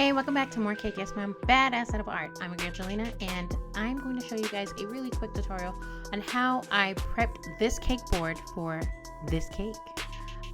Hey, welcome back to more Cake Yes Ma'am Badass Edible Art. I'm your girl Jalena, and I'm going to show you guys a really quick tutorial on how I prepped this cake board for this cake.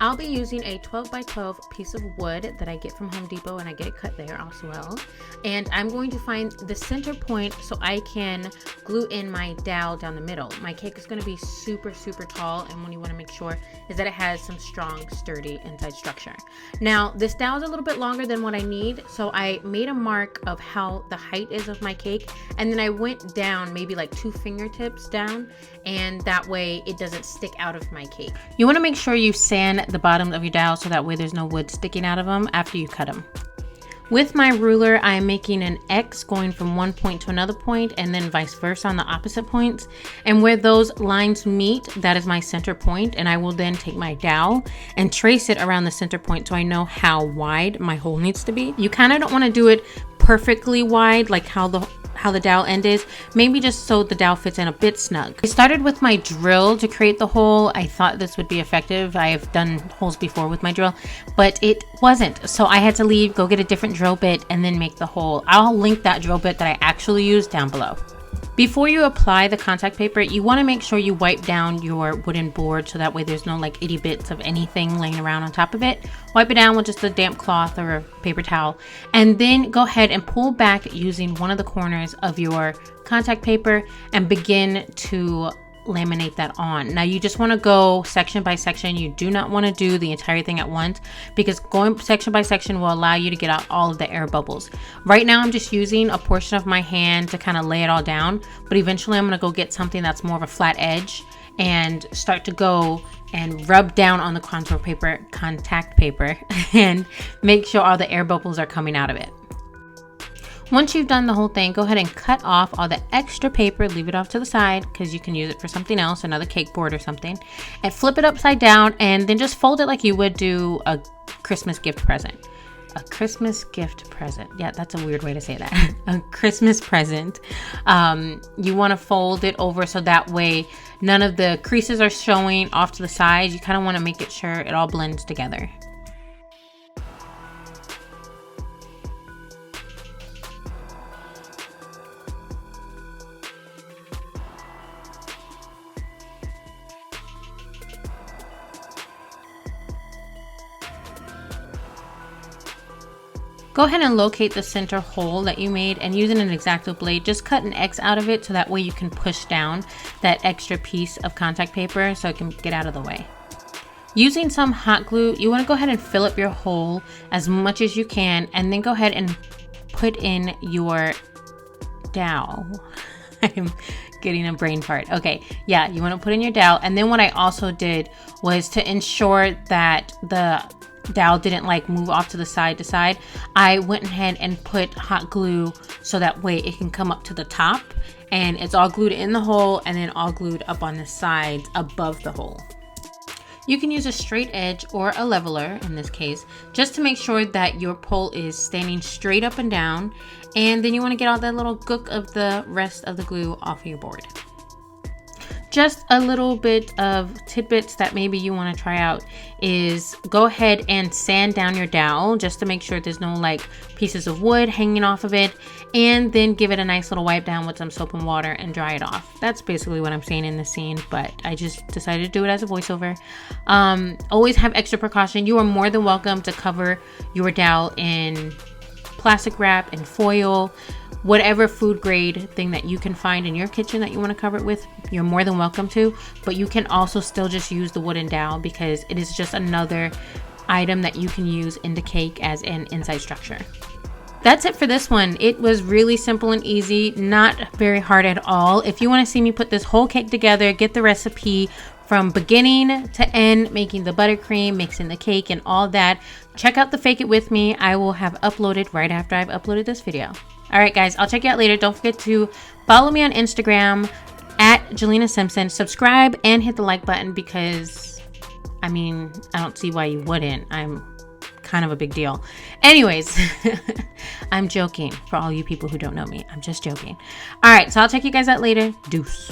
I'll be using a 12 by 12 piece of wood that I get from Home Depot, and I get it cut there as well. And I'm going to find the center point so I can glue in my dowel down the middle. My cake is going to be super tall, and what you want to make sure is that it has some strong, sturdy inside structure. Now, this dowel is a little bit longer than what I need, so I made a mark of how the height is of my cake, and then I went down maybe like 2 fingertips down, and that way it doesn't stick out of my cake. You want to make sure you sand the bottom of your dowel so that way there's no wood sticking out of them after you cut them. With my ruler, I am making an X going from one point to another point, and then vice versa on the opposite points. And where those lines meet, that is my center point, and I will then take my dowel and trace it around the center point so I know how wide my hole needs to be. You kind of don't want to do it perfectly wide like how the dowel end is, maybe just so the dowel fits in a bit snug. I started with my drill to create the hole. I thought this would be effective. I have done holes before with my drill, but it wasn't. So I had to leave, go get a different drill bit, and then make the hole. I'll link that drill bit that I actually used down below. Before you apply the contact paper, you want to make sure you wipe down your wooden board so that way there's no like itty bits of anything laying around on top of it. Wipe it down with just a damp cloth or a paper towel, and then go ahead and pull back using one of the corners of your contact paper and begin to laminate that on. Now you just want to go section by section. You do not want to do the entire thing at once, because going section by section will allow you to get out all of the air bubbles. Right now I'm just using a portion of my hand to kind of lay it all down, but eventually I'm going to go get something that's more of a flat edge and start to go and rub down on the contact paper and make sure all the air bubbles are coming out of it. Once you've done the whole thing, go ahead and cut off all the extra paper, leave it off to the side because you can use it for something else, another cake board or something, and flip it upside down, and then just fold it like you would do a Christmas gift present. A Christmas gift present. Yeah, that's a weird way to say that. A Christmas present. You want to fold it over so that way none of the creases are showing off to the sides. You kind of want to make it sure it all blends together. Go ahead and locate the center hole that you made, and using an X-Acto blade, just cut an X out of it so that way you can push down that extra piece of contact paper so it can get out of the way. Using some hot glue, you want to go ahead and fill up your hole as much as you can, and then go ahead and put in your dowel. I'm getting a brain fart. Okay, yeah, you want to put in your dowel, and then what I also did was to ensure that the dowel didn't like move off to the side to side. I went ahead and put hot glue so that way it can come up to the top, and it's all glued in the hole and then all glued up on the sides above the hole. You can use a straight edge or a leveler in this case, just to make sure that your pole is standing straight up and down, and then you want to get all that little gook of the rest of the glue off of your board. Just a little bit of tidbits that maybe you want to try out is go ahead and sand down your dowel just to make sure there's no like pieces of wood hanging off of it, and then give it a nice little wipe down with some soap and water and dry it off. That's basically what I'm saying in the scene, but I just decided to do it as a voiceover. Always have extra precaution. You are more than welcome to cover your dowel in plastic wrap and foil, whatever food grade thing that you can find in your kitchen that you want to cover it with, you're more than welcome to. But you can also still just use the wooden dowel because it is just another item that you can use in the cake as an inside structure. That's it for this one. It was really simple and easy, not very hard at all. If you want to see me put this whole cake together, get the recipe from beginning to end, making the buttercream, mixing the cake and all that, check out the Fake It With Me. I will have uploaded right after I've uploaded this video. All right, guys, I'll check you out later. Don't forget to follow me on Instagram at Jalena Simpson. Subscribe and hit the like button because, I mean, I don't see why you wouldn't. I'm kind of a big deal. Anyways, I'm joking for all you people who don't know me. I'm just joking. All right, so I'll check you guys out later. Deuce.